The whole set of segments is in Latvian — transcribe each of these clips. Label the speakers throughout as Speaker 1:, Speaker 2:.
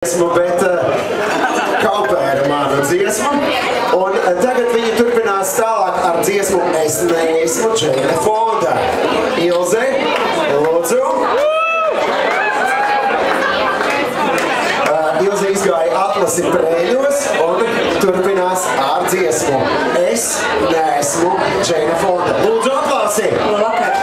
Speaker 1: Bet Kaupēra manu dziesmu, un tagad viņi turpinās tālāk ar dziesmu Es neesmu Džeina Fonda. Ilze, lūdzu. Ilze izgāja atlasi Prēļos un turpinās ar dziesmu Es neesmu Džeina Fonda. Lūdzu, aplausi!
Speaker 2: Labvakar!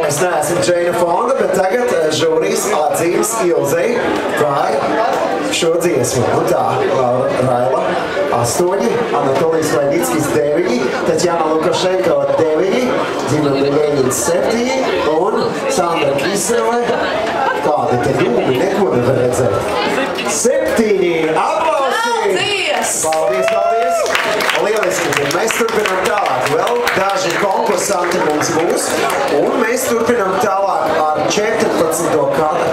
Speaker 1: Es neesmu Džeina Fonda, bet tagad žūrijas atzīmes Ilzei par šo dziesmu. Un tā, Raila 8, Anatolijas Vaļņickis 9, Tatjana Lukašenko 9, Dzimana Ļeņins 7 un Sandra Kisele. Kādi te jūmi, neko nevar redzēt. 7! Aplausi!
Speaker 2: Paldies!
Speaker 1: Paldies, paldies! Lieliski! Mēs turpinām tālāk. Vēl daži konkursanti mums būs. Un mēs turpinām tālāk ar 14.